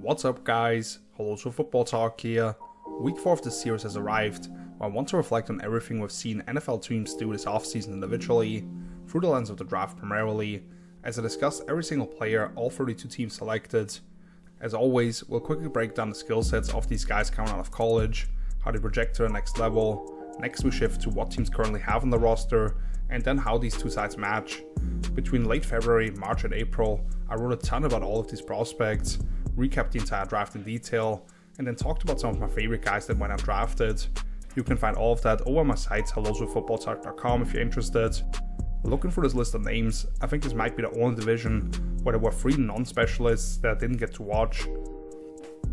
What's up guys, hello to Football Talk here. Week 4 of the series has arrived, where I want to reflect on everything we've seen NFL teams do this offseason individually, through the lens of the draft primarily, as I discuss every single player all 32 teams selected. As always, we'll quickly break down the skill sets of these guys coming out of college, how they project to the next level, next we shift to what teams currently have on the roster, and then how these two sides match. Between late February, March and April, I wrote a ton about all of these prospects, recapped the entire draft in detail, and then talked about some of my favorite guys that went undrafted. You can find all of that over on my site helloswithfootballtalk.com if you're interested. Looking for this list of names, I think this might be the only division where there were 3 non-specialists that I didn't get to watch.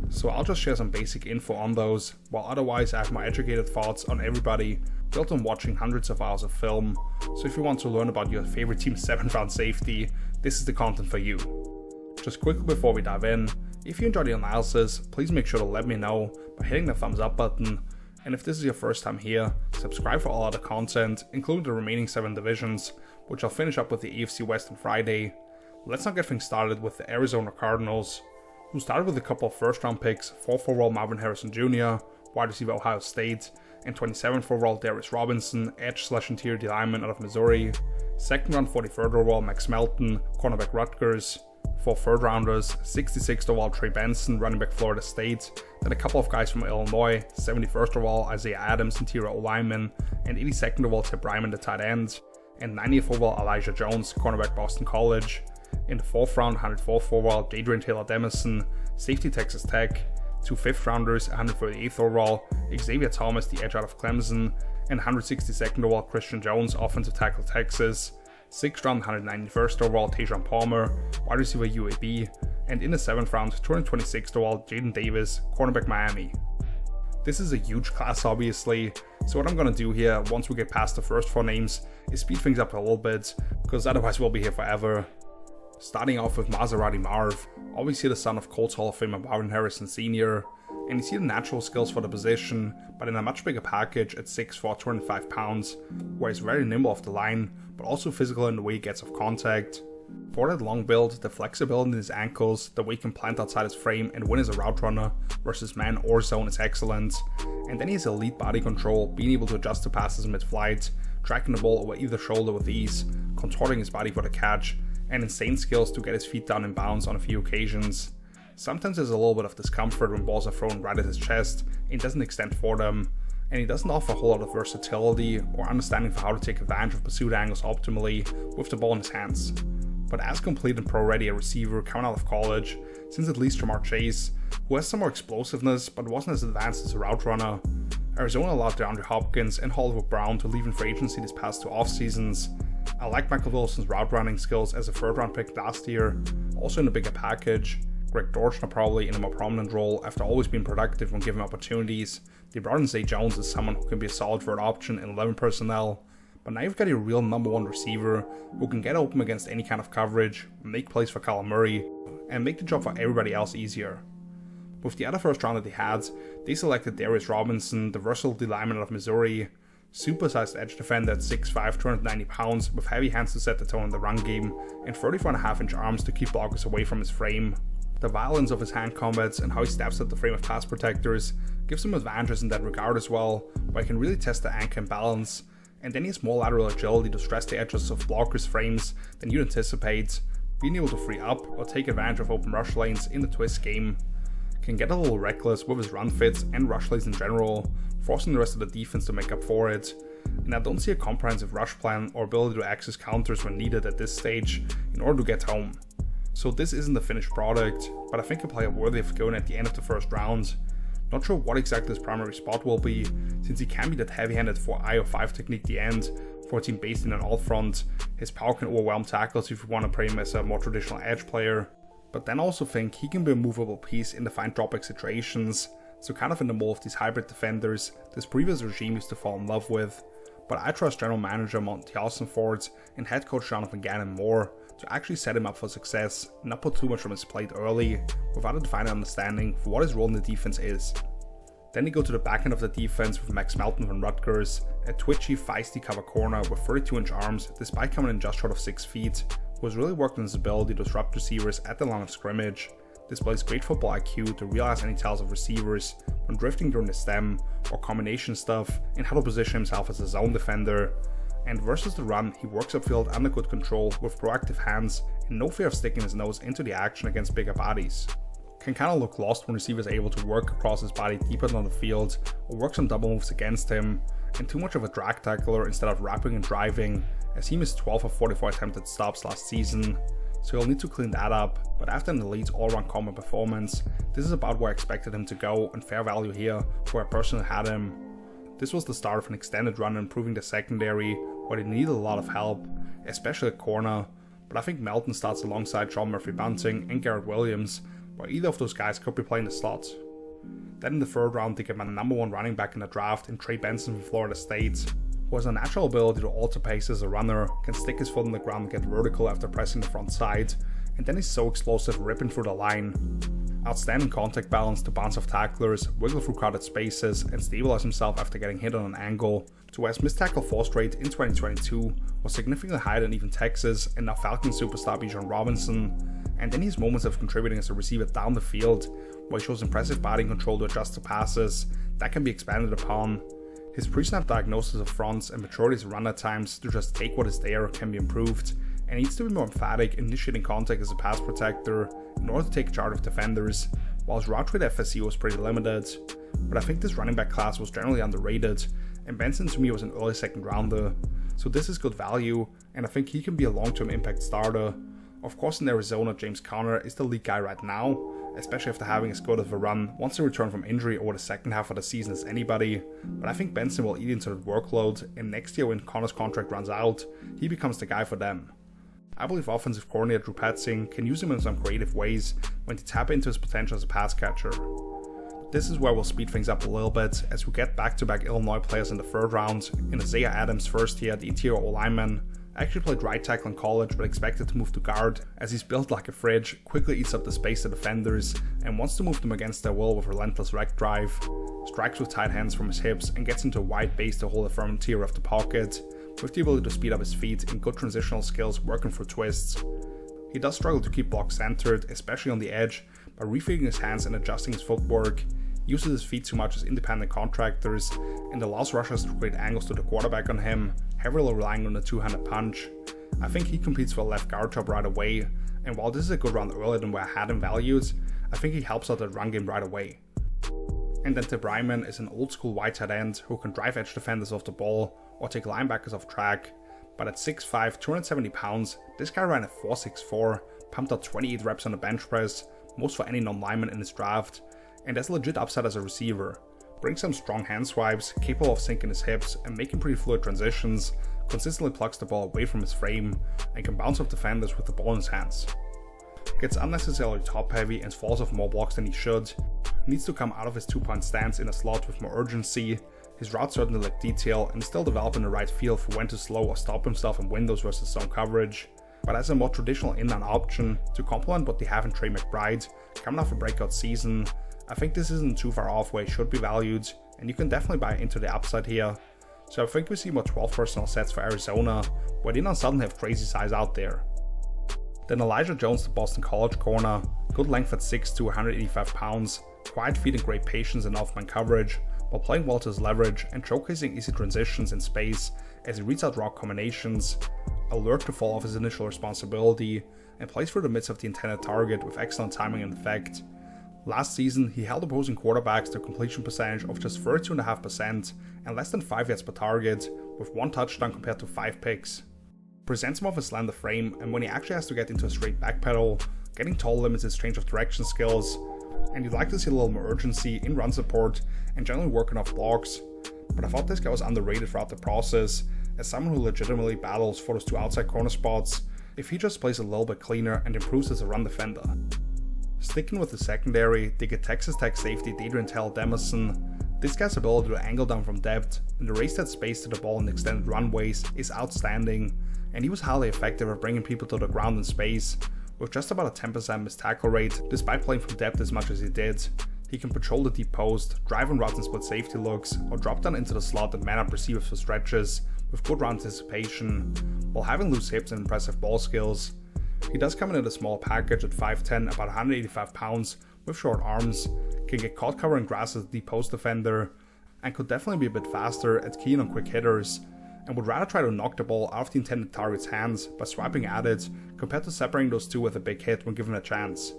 So I'll just share some basic info on those, while otherwise I have my educated thoughts on everybody, built on watching hundreds of hours of film. So if you want to learn about your favorite team's 7th round safety, this is the content for you. Just quickly before we dive in, if you enjoyed the analysis, please make sure to let me know by hitting the thumbs up button, and if this is your first time here, subscribe for all other content, including the remaining 7 divisions, which I'll finish up with the NFC West on Friday. Let's now get things started with the Arizona Cardinals, who started with a couple of first round picks, 4th overall Marvin Harrison Jr., wide receiver Ohio State, and 27th overall Darius Robinson, edge/interior D lineman out of Missouri, 2nd round 43rd overall Max Melton, cornerback Rutgers, 4 third rounders, 66th overall Trey Benson, running back Florida State, then a couple of guys from Illinois, 71st overall Isaiah Adams, interior O-lineman, and 82nd overall Tip Ryman, the tight end, and 90th overall Elijah Jones, cornerback Boston College. In the 4th round, 104th overall Jadrian Taylor-Demison, safety Texas Tech, 2 5th rounders, 138th overall Xavier Thomas, the edge out of Clemson, and 162nd overall Christian Jones, offensive tackle Texas, 6th round, 191st overall Tajon Palmer, wide receiver UAB, and in the 7th round, 226th overall Jaden Davis, cornerback Miami. This is a huge class obviously, so what I'm going to do here once we get past the first 4 names is speed things up a little bit, because otherwise we'll be here forever. Starting off with Maserati Marv, obviously the son of Colts Hall of Famer Marvin Harrison Sr., and you see the natural skills for the position, but in a much bigger package at 6'4", 205 pounds, where he's very nimble off the line, but also physical in the way he gets off contact. For that long build, the flexibility in his ankles, the way he can plant outside his frame and win as a route runner versus man or zone is excellent, and then he has elite body control, being able to adjust the passes mid-flight, tracking the ball over either shoulder with ease, contorting his body for the catch, and insane skills to get his feet down in bounds on a few occasions. Sometimes there's a little bit of discomfort when balls are thrown right at his chest and doesn't extend for them, and he doesn't offer a whole lot of versatility or understanding for how to take advantage of pursuit angles optimally with the ball in his hands. But as complete and pro-ready a receiver coming out of college, since at least Jamar Chase, who has some more explosiveness but wasn't as advanced as a route runner, Arizona allowed DeAndre Hopkins and Hollywood Brown to leave in free agency this past 2 off seasons. I like Michael Wilson's route running skills as a 3rd round pick last year, also in a bigger package. Greg Dortch probably in a more prominent role after always being productive when given opportunities. They brought in Zay Jones as someone who can be a solid 3rd option in 11 personnel, but now you've got a real number 1 receiver who can get open against any kind of coverage, make plays for Kyler Murray, and make the job for everybody else easier. With the other first round that they had, they selected Darius Robinson, the versatile D lineman out of Missouri, supersized edge defender at 6'5", 290 pounds with heavy hands to set the tone in the run game, and 34.5-inch arms to keep blockers away from his frame. The violence of his hand combats and how he steps at the frame of pass protectors gives him advantages in that regard as well, where he can really test the anchor and balance, and then he has more lateral agility to stress the edges of blockers' frames than you'd anticipate, being able to free up or take advantage of open rush lanes in the twist game. Can get a little reckless with his run fits and rush lanes in general, forcing the rest of the defense to make up for it, and I don't see a comprehensive rush plan or ability to access counters when needed at this stage in order to get home. So this isn't the finished product, but I think a player worthy of going at the end of the 1st round. Not sure what exactly his primary spot will be, since he can be that heavy-handed 4-eye or 5 technique the end for a team based in an alt front. His power can overwhelm tackles if you want to play him as a more traditional edge player, but then also think he can be a movable piece in defined dropback situations, so kind of in the mold of these hybrid defenders this previous regime used to fall in love with. But I trust general manager Monty Austin-Ford and head coach Jonathan Gannon more to actually set him up for success and not put too much on his plate early without a defined understanding for what his role in the defense is. Then you go to the back end of the defense with Max Melton from Rutgers, a twitchy, feisty cover corner with 32-inch arms despite coming in just short of 6 feet, who has really worked on his ability to disrupt receivers at the line of scrimmage. displays great football IQ to realize any tells of receivers when drifting during the stem or combination stuff, and how to position himself as a zone defender. And versus the run, he works upfield under good control with proactive hands and no fear of sticking his nose into the action against bigger bodies. Can kinda look lost when receivers are able to work across his body deeper down the field or work some double moves against him, and too much of a drag tackler instead of wrapping and driving, as he missed 12 of 44 attempted stops last season. So he'll need to clean that up, but after an elite all-round combat performance, this is about where I expected him to go, and fair value here, where I personally had him. This was the start of an extended run improving the secondary, where they needed a lot of help, especially at corner, but I think Melton starts alongside Sean Murphy-Bunting and Garrett Williams, where either of those guys could be playing the slot. Then in the third round they get my number 1 running back in the draft in Trey Benson from Florida State, who has a natural ability to alter pace as a runner, can stick his foot on the ground and get vertical after pressing the front side, and then he's so explosive ripping through the line. Outstanding contact balance to bounce off tacklers, wiggle through crowded spaces, and stabilize himself after getting hit on an angle, to where his missed tackle force rate in 2022 was significantly higher than even Texas and now Falcons superstar Bijan Robinson, and then he has moments of contributing as a receiver down the field, where he shows impressive body control to adjust to passes that can be expanded upon. His pre-snap diagnosis of fronts and maturity as run at times to just take what is there can be improved, and needs to be more emphatic in initiating contact as a pass protector in order to take charge of defenders, while his route trade at FSU was pretty limited. But I think this running back class was generally underrated, and Benson to me was an early second rounder, so this is good value, and I think he can be a long-term impact starter. Of course in Arizona, James Conner is the lead guy right now, especially after having as good of a run once he returned from injury over the second half of the season as anybody, but I think Benson will eat into that workload, and next year when Conner's contract runs out, he becomes the guy for them. I believe offensive coordinator Drew Petzing can use him in some creative ways when to tap into his potential as a pass catcher. This is where we'll speed things up a little bit as we get back-to-back Illinois players in the third round. In Isaiah Adams' first year, the interior O-lineman actually played right tackle in college but expected to move to guard, as he's built like a fridge, quickly eats up the space to defenders, and wants to move them against their will with relentless rec drive, strikes with tight hands from his hips and gets into a wide base to hold a firm interior of the pocket, with the ability to speed up his feet and good transitional skills working through twists. He does struggle to keep blocks centered, especially on the edge, by refiguring his hands and adjusting his footwork, uses his feet too much as independent contractors, and allows rushers to create angles to the quarterback on him, heavily relying on the two-handed punch. I think he competes for a left guard job right away, and while this is a good round earlier than where I had him valued, I think he helps out that run game right away. And then Tip Ryman is an old school wide tight end who can drive edge defenders off the ball or take linebackers off track, but at 6'5", 270 pounds, this guy ran a 4.64, pumped out 28 reps on the bench press, most for any non-lineman in his draft, and has legit upside as a receiver. Brings some strong hand swipes, capable of sinking his hips and making pretty fluid transitions, consistently plucks the ball away from his frame, and can bounce off defenders with the ball in his hands. Gets unnecessarily top heavy and falls off more blocks than he should, needs to come out of his 2-point stance in a slot with more urgency. His routes certainly lack detail and still developing the right feel for when to slow or stop himself in windows versus zone coverage, but as a more traditional in-line option to complement what they have in Trey McBride, coming off a breakout season, I think this isn't too far off where he should be valued, and you can definitely buy into the upside here. So I think we see more 12 personnel sets for Arizona, where they don't suddenly have crazy size out there. Then Elijah Jones, the Boston College corner, good length at 6'2", 185 pounds, quiet feet and great patience in off-man coverage, while playing well to his leverage and showcasing easy transitions in space as he reads out route combinations, alert to fall off his initial responsibility, and plays through the midst of the intended target with excellent timing and effect. Last season, he held opposing quarterbacks to a completion percentage of just 32.5% and less than 5 yards per target, with 1 touchdown compared to 5 picks. Presents more of a slender frame, and when he actually has to get into a straight backpedal, getting tall limits his change of direction skills, and you'd like to see a little more urgency in run support and generally working off blocks, but I thought this guy was underrated throughout the process as someone who legitimately battles for those 2 outside corner spots if he just plays a little bit cleaner and improves as a run defender. Sticking with the secondary, they get Texas Tech safety Dadrian Demerson. This guy's ability to angle down from depth and erase that space to the ball in extended runways is outstanding, and he was highly effective at bringing people to the ground in space, with just about a 10% missed tackle rate despite playing from depth as much as he did. He can patrol the deep post, drive on routes and split safety looks, or drop down into the slot and man up receivers for stretches with good route anticipation, while having loose hips and impressive ball skills. He does come in at a small package at 5'10", about 185 pounds, with short arms, can get caught covering grass as a deep post defender, and could definitely be a bit faster at keen on quick hitters, and would rather try to knock the ball out of the intended target's hands by swiping at it, compared to separating those two with a big hit when given a chance.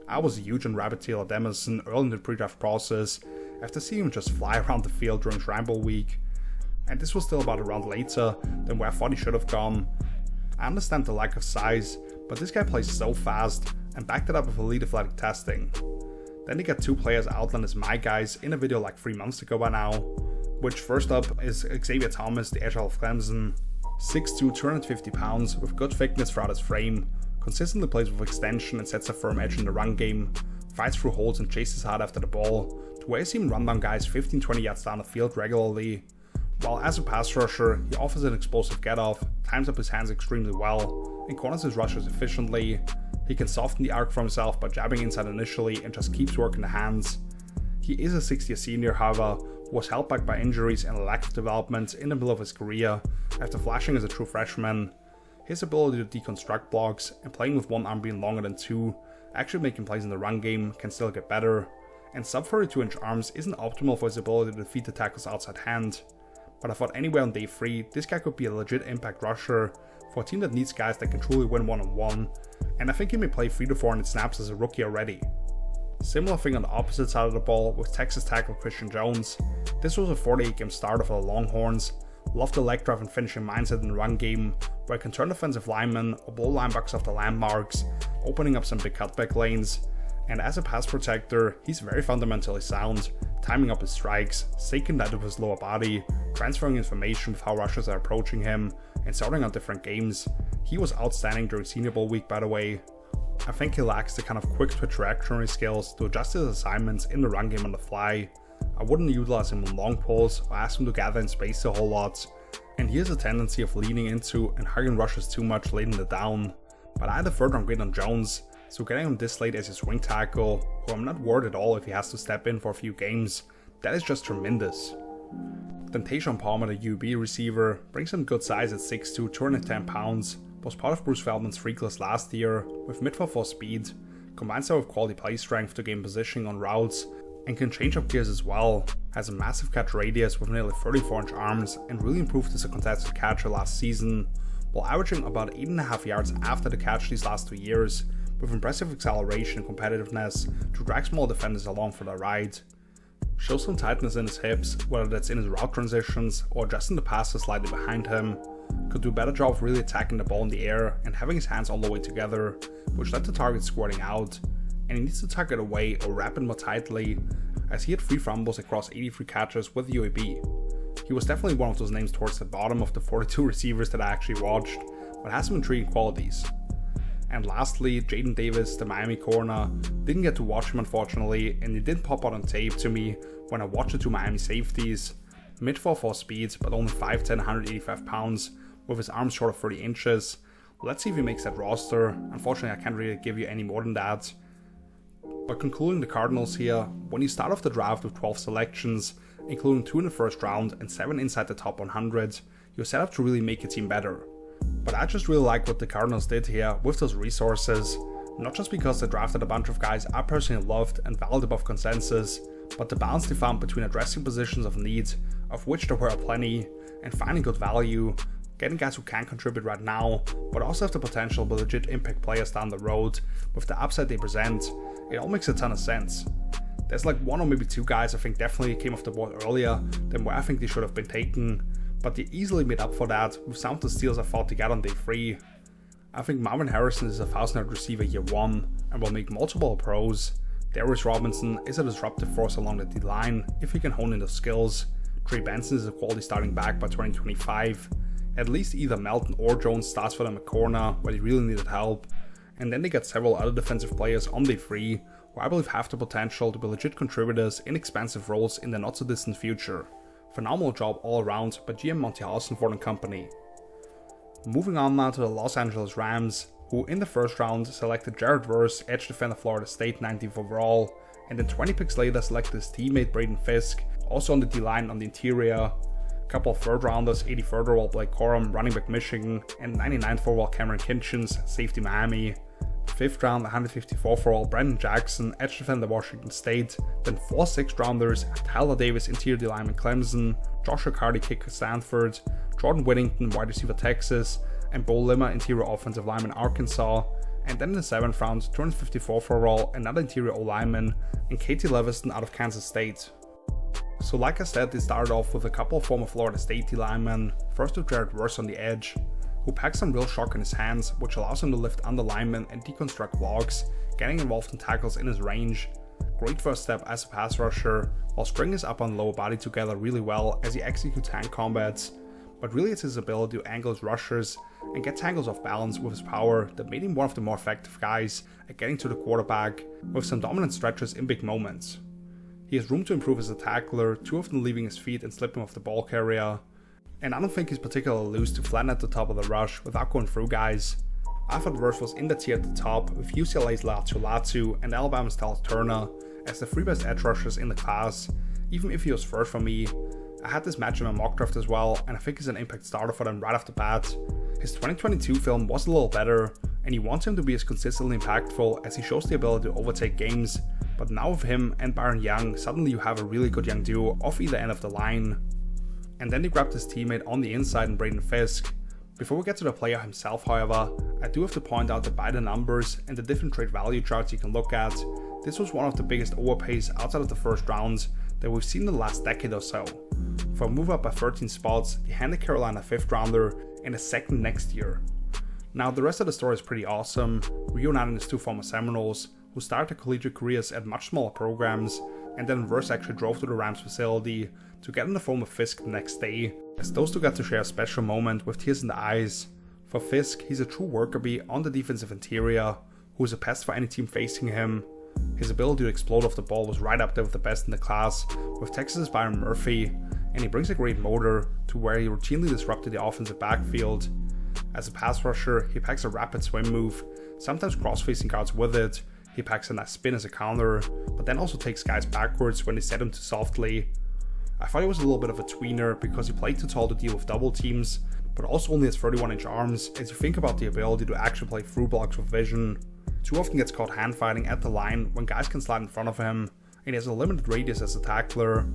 I was huge on Rabbit Tail at Emerson early in the pre-draft process, after seeing him just fly around the field during Scramble Week, and this was still about a round later than where I thought he should have gone. I understand the lack of size, but this guy plays so fast, and backed it up with elite athletic testing. Then they get two players outlined as my guys in a video like 3 months ago by now, which first up is Xavier Thomas, the edge of Clemson, 6'2", 250 pounds, with good thickness throughout his frame, consistently plays with extension and sets a firm edge in the run game, fights through holes and chases hard after the ball, to where he's even run down guys 15-20 yards down the field regularly. While as a pass rusher, he offers an explosive get-off, times up his hands extremely well, and corners his rushers efficiently. He can soften the arc for himself by jabbing inside initially and just keeps working the hands. He is a 6th-year senior, however, who was held back by injuries and a lack of development in the middle of his career after flashing as a true freshman. His ability to deconstruct blocks and playing with one arm being longer than two, actually making plays in the run game, can still get better, and sub 32-inch arms isn't optimal for his ability to defeat the tackle's outside hand. But I thought anywhere on day 3, this guy could be a legit impact rusher for a team that needs guys that can truly win one-on-one, and I think he may play 3 to 400 snaps as a rookie already. Similar thing on the opposite side of the ball with Texas tackle Christian Jones. This was a 48-game starter for the Longhorns. Loved the leg drive and finishing mindset in the run game, where he can turn defensive linemen or blow linebackers off the landmarks, opening up some big cutback lanes. And as a pass protector, he's very fundamentally sound, timing up his strikes, staking that with his lower body, transferring information with how rushers are approaching him, and sorting out different games. He was outstanding during Senior Bowl week, by the way. I think he lacks the kind of quick twitch reactionary skills to adjust his assignments in the run game on the fly. I wouldn't utilize him on long pulls or ask him to gather in space a whole lot, and he has a tendency of leaning into and hugging rushes too much late in the down. But I had a third round grade on Jones, so getting him this late as his swing tackle, who I'm not worried at all if he has to step in for a few games, that is just tremendous. Then Tayshaun Palmer, the UB receiver, brings some good size at 6'2", 210 pounds, was part of Bruce Feldman's free class last year, with mid-4 speed, combines that with quality play strength to gain positioning on routes, and can change up gears as well, has a massive catch radius with nearly 34-inch arms, and really improved as a contested catcher last season, while averaging about 8.5 yards after the catch these last 2 years, with impressive acceleration and competitiveness to drag small defenders along for the ride. Shows some tightness in his hips, whether that's in his route transitions or adjusting the passes slightly behind him. Could do a better job of really attacking the ball in the air and having his hands all the way together, which led to targets squirting out, and he needs to tuck it away or wrap it more tightly, as he had 3 fumbles across 83 catches with UAB. He was definitely one of those names towards the bottom of the 42 receivers that I actually watched, but has some intriguing qualities. And lastly, Jaden Davis, the Miami corner, didn't get to watch him unfortunately, and he did pop out on tape to me when I watched the 2 Miami safeties. Mid-4 speed, but only 5'10", 185 pounds, with his arms short of 30 inches. Let's see if he makes that roster. Unfortunately, I can't really give you any more than that. But concluding the Cardinals here, when you start off the draft with 12 selections, including 2 in the first round and 7 inside the top 100, you're set up to really make your team better. But I just really like what the Cardinals did here with those resources, not just because they drafted a bunch of guys I personally loved and valued above consensus, but the balance they found between addressing positions of need, of which there were plenty, and finding good value, getting guys who can contribute right now, but also have the potential to be legit impact players down the road, with the upside they present. It all makes a ton of sense. There's like 1 or maybe 2 guys I think definitely came off the board earlier than where I think they should have been taken, but they easily made up for that with some of the steals I thought they got on day 3. I think Marvin Harrison is a 1,000-yard receiver year 1 and will make multiple pros. Darius Robinson is a disruptive force along the D-line if he can hone in those skills. Trey Benson is a quality starting back by 2025. At least either Melton or Jones starts for them at corner where they really needed help. And then they got several other defensive players on day 3 who I believe have the potential to be legit contributors in expansive roles in the not so distant future. Phenomenal job all around by GM Monty Haussenford and company. Moving on now to the Los Angeles Rams, who in the first round selected Jared Verse, edge defender Florida State, 19th overall, and then 20 picks later selected his teammate Braden Fisk, also on the D-line on the interior. couple of third rounders, 83rd overall Blake Corum, running back Michigan, and 99th overall Cameron Kinchins, safety Miami. 5th round, 154th overall Brandon Jackson, edge defender Washington State, then 4 6th rounders, Tyler Davis, interior D lineman Clemson, Josh Riccardi, kicker Stanford, Jordan Whittington, wide receiver Texas, and Bo Limmer, interior offensive lineman Arkansas. And then in the 7th round, 254th overall, another interior O-lineman, and Katie Leviston out of Kansas State. So like I said, they started off with a couple of former Florida State D linemen, first with Jared Verse on the edge, who packs some real shock in his hands, which allows him to lift under linemen and deconstruct blocks, getting involved in tackles in his range. Great first step as a pass rusher, while stringing his upper and lower body together really well as he executes hand combats, but really it's his ability to angle his rushers and get tangles off balance with his power that made him one of the more effective guys at getting to the quarterback, with some dominant stretches in big moments. He has room to improve as a tackler, too often leaving his feet and slipping off the ball carrier, and I don't think he's particularly loose to flatten at the top of the rush without going through guys. I thought Verse was in the tier at the top with UCLA's Latu Latu and Alabama's Dallas Turner as the 3 best edge rushers in the class, even if he was first for me. I had this match in my mock draft as well, and I think he's an impact starter for them right off the bat. His 2022 film was a little better, and you want him to be as consistently impactful as he shows the ability to overtake games, but now with him and Byron Young, suddenly you have a really good young duo off either end of the line. And then they grabbed his teammate on the inside in Braden Fisk. Before we get to the player himself, however, I do have to point out that by the numbers and the different trade value charts you can look at, this was one of the biggest overpays outside of the first round that we've seen in the last decade or so. For a move up by 13 spots, he handed Carolina a 5th rounder and a 2nd next year. Now the rest of the story is pretty awesome, reuniting his 2 former Seminoles, who started their collegiate careers at much smaller programs, and then Verse actually drove to the Rams facility to get on the phone with Fisk the next day, as those two got to share a special moment with tears in the eyes. For Fisk, he's a true worker bee on the defensive interior, who is a pest for any team facing him. His ability to explode off the ball was right up there with the best in the class, with Texas's Byron Murphy, and he brings a great motor to where he routinely disrupted the offensive backfield. As a pass rusher, he packs a rapid swim move, sometimes cross-facing guards with it. He packs a nice spin as a counter, but then also takes guys backwards when they set him too softly. I thought he was a little bit of a tweener because he played too tall to deal with double teams, but also only has 31-inch arms as you think about the ability to actually play through blocks with vision. Too often gets caught hand fighting at the line when guys can slide in front of him, and he has a limited radius as a tackler.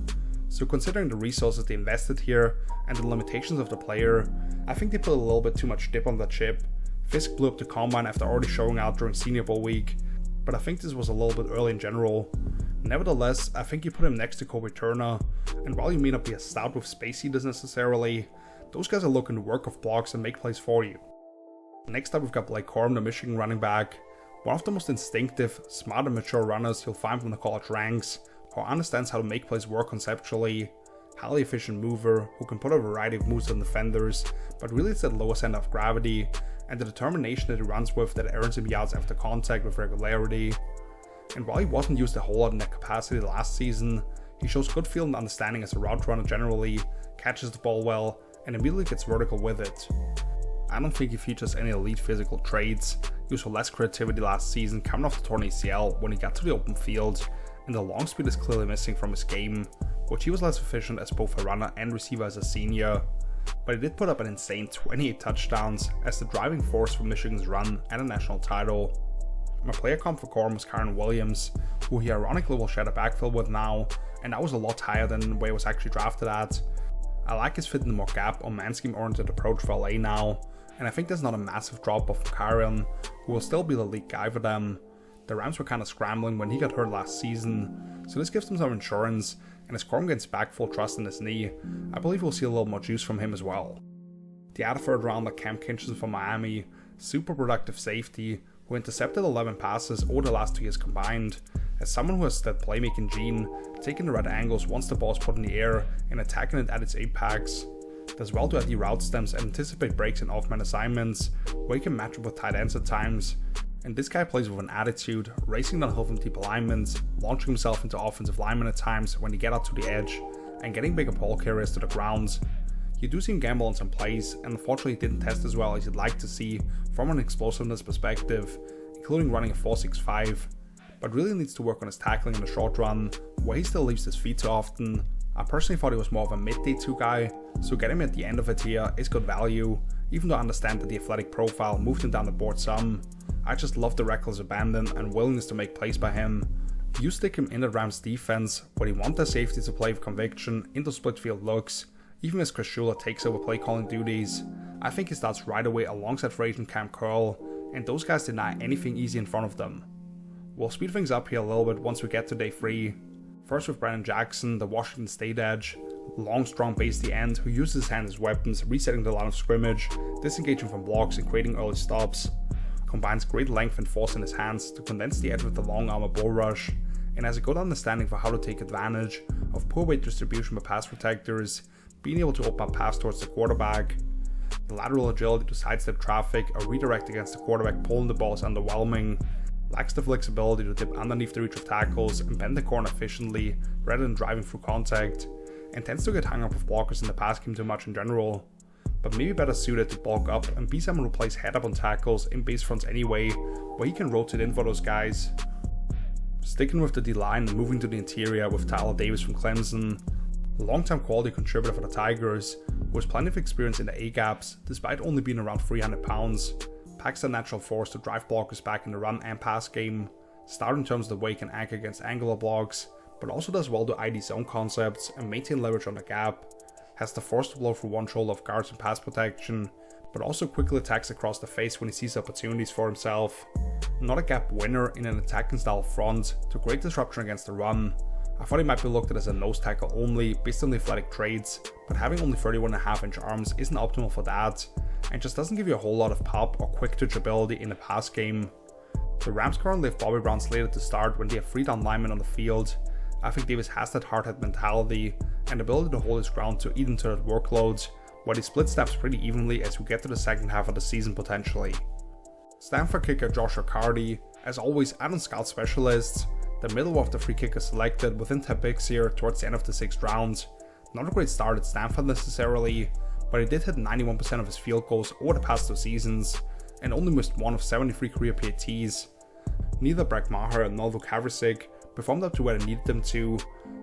So considering the resources they invested here and the limitations of the player, I think they put a little bit too much dip on that chip. Fisk blew up the combine after already showing out during Senior Bowl week, but I think this was a little bit early in general. Nevertheless, I think you put him next to Kobe Turner, and while you may not be as stout with space heaters necessarily, those guys are looking to work off blocks and make plays for you. Next up we've got Blake Corum, the Michigan running back, one of the most instinctive, smart and mature runners you'll find from the college ranks, who understands how to make plays work conceptually, highly efficient mover who can put a variety of moves on defenders, but really it's that lower center of gravity and the determination that he runs with that earns him yards after contact with regularity. And while he wasn't used a whole lot in that capacity last season, he shows good feel and understanding as a route runner generally, catches the ball well, and immediately gets vertical with it. I don't think he features any elite physical traits. He was for less creativity last season coming off the torn ACL when he got to the open field, and the long speed is clearly missing from his game, which he was less efficient as both a runner and receiver as a senior. But he did put up an insane 28 touchdowns as the driving force for Michigan's run and a national title. My player comp for Corum was Kyron Williams, who he ironically will share the backfield with now, and that was a lot higher than where he was actually drafted at. I like his fit in the more gap or man scheme oriented approach for LA now, and I think there's not a massive drop off for Kyron, who will still be the lead guy for them. The Rams were kind of scrambling when he got hurt last season, so this gives them some insurance, and as Corum gets back full trust in his knee, I believe we'll see a little more juice from him as well. The other third rounder, Cam Kinchins from Miami, super productive safety, who intercepted 11 passes over the last 2 years combined, as someone who has that playmaking gene, taking the right angles once the ball is put in the air and attacking it at its apex. Does well to ID route stems and anticipate breaks in off-man assignments, where he can match up with tight ends at times. And this guy plays with an attitude, racing downhill from deep alignments, launching himself into offensive linemen at times when he get out to the edge, and getting bigger ball carriers to the ground. You do see him gamble on some plays, and unfortunately didn't test as well as you'd like to see from an explosiveness perspective, including running a 4.65, but really needs to work on his tackling in the short run, where he still leaves his feet too often. I personally thought he was more of a mid-day 2 guy, so getting him at the end of a tier is good value, even though I understand that the athletic profile moved him down the board some. I just love the reckless abandon and willingness to make plays by him. You stick him in the Rams defense, where you want their safety to play with conviction into split field looks, even as Chris Shula takes over play calling duties. I think he starts right away alongside free agent Cam Curl, and those guys deny anything easy in front of them. We'll speed things up here a little bit once we get to day 3. First with Brandon Jackson, the Washington State edge, long strong based end who uses his hands as weapons, resetting the line of scrimmage, disengaging from blocks and creating early stops. Combines great length and force in his hands to condense the edge with the long armor bull rush, and has a good understanding for how to take advantage of poor weight distribution by pass protectors, being able to open up pass towards the quarterback. The lateral agility to sidestep traffic or redirect against the quarterback pulling the ball is underwhelming. Lacks the flexibility to dip underneath the reach of tackles and bend the corner efficiently rather than driving through contact, and tends to get hung up with blockers in the pass game too much in general, but maybe better suited to bulk up and be someone who plays head up on tackles in base fronts anyway, where he can rotate in for those guys. Sticking with the D-line and moving to the interior with Tyler Davis from Clemson, a long-time quality contributor for the Tigers, who has plenty of experience in the A-gaps despite only being around 300 pounds, packs the natural force to drive blockers back in the run and pass game, start in terms of the way he can anchor against angular blocks, but also does well to ID zone concepts and maintain leverage on the gap, has the force to blow through one shoulder of guards and pass protection, but also quickly attacks across the face when he sees opportunities for himself. Not a gap winner in an attacking style front, to great disruption against the run. I thought he might be looked at as a nose tackle only based on the athletic traits, but having only 31.5 inch arms isn't optimal for that, and just doesn't give you a whole lot of pop or quick twitch ability in the pass game. The Rams currently have Bobby Brown slated to start when they have 3 down linemen on the field. I think Davis has that hard head mentality and ability to hold his ground to eat into that workload, where he split snaps pretty evenly as we get to the second half of the season potentially. Stanford kicker Josh Riccardi, as always out on scout specialists, the middle of the 3 kickers selected within 10 picks here towards the end of the 6th round. Not a great start at Stanford necessarily, but he did hit 91% of his field goals over the past 2 seasons, and only missed 1 of 73 career PATs. Neither Brett Maher nor Luke Haversick performed up to where they needed them to,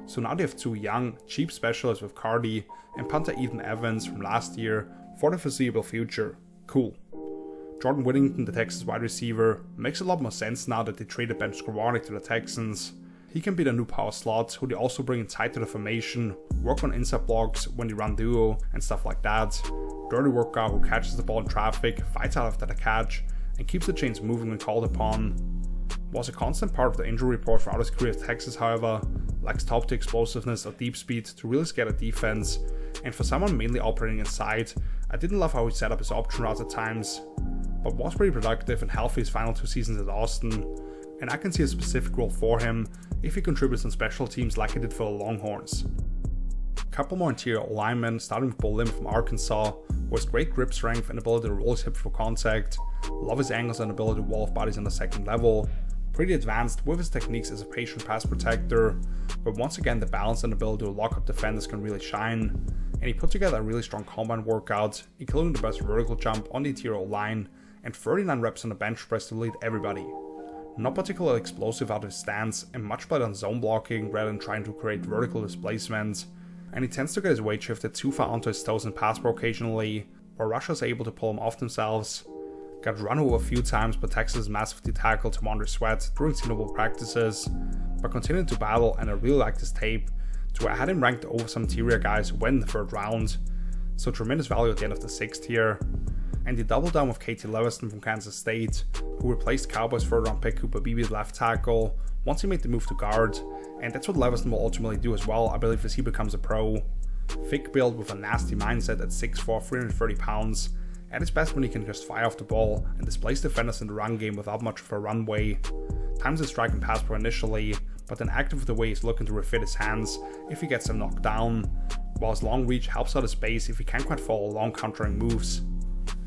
so now they have 2 young, cheap specialists with Cardi and punter Ethan Evans from last year for the foreseeable future. Cool. Jordan Whittington, the Texas wide receiver, makes a lot more sense now that they traded Ben Skowronek to the Texans. He can be the new power slot, who they also bring inside to the formation, work on inside blocks when they run duo and stuff like that. Dirty worker who catches the ball in traffic, fights out after the catch, and keeps the chains moving when called upon. Was a constant part of the injury report throughout his career at Texas, however, lacks top tier explosiveness or deep speed to really scare the defense, and for someone mainly operating inside, I didn't love how he set up his option routes at times, but was pretty productive and healthy his final 2 seasons at Austin, and I can see a specific role for him if he contributes on special teams like he did for the Longhorns. Couple more interior linemen, starting with Bo Lim from Arkansas, who has great grip strength and ability to roll his hips for contact, love his angles and ability to wall off bodies on the second level, pretty advanced with his techniques as a patient pass protector, but once again the balance and ability to lock up defenders can really shine, and he put together a really strong combine workout, including the best vertical jump on the interior line and 39 reps on the bench press to lead everybody. Not particularly explosive out of his stance and much better on zone blocking rather than trying to create vertical displacement, and he tends to get his weight shifted too far onto his toes in pass pro occasionally, where rushers are able to pull him off themselves. Got run over a few times by Texas' massive D-tackle T'Vondre Sweat during Senior Bowl practices, but continued to battle, and I really liked his tape, to where I had him ranked over some interior guys when in the 3rd round, so tremendous value at the end of the 6th here. And he doubled down with KT Leviston from Kansas State, who replaced Cowboys 3rd round pick Cooper Beebe at left tackle once he made the move to guard, and that's what Leviston will ultimately do as well, I believe, as he becomes a pro. Thick build with a nasty mindset at 6'4", 330 pounds, at his best when he can just fire off the ball and displace defenders in the run game without much of a runway. Times his strike and pass pro initially, but then active with the way he's looking to refit his hands if he gets them knocked down, while his long reach helps out his base if he can't quite follow long countering moves.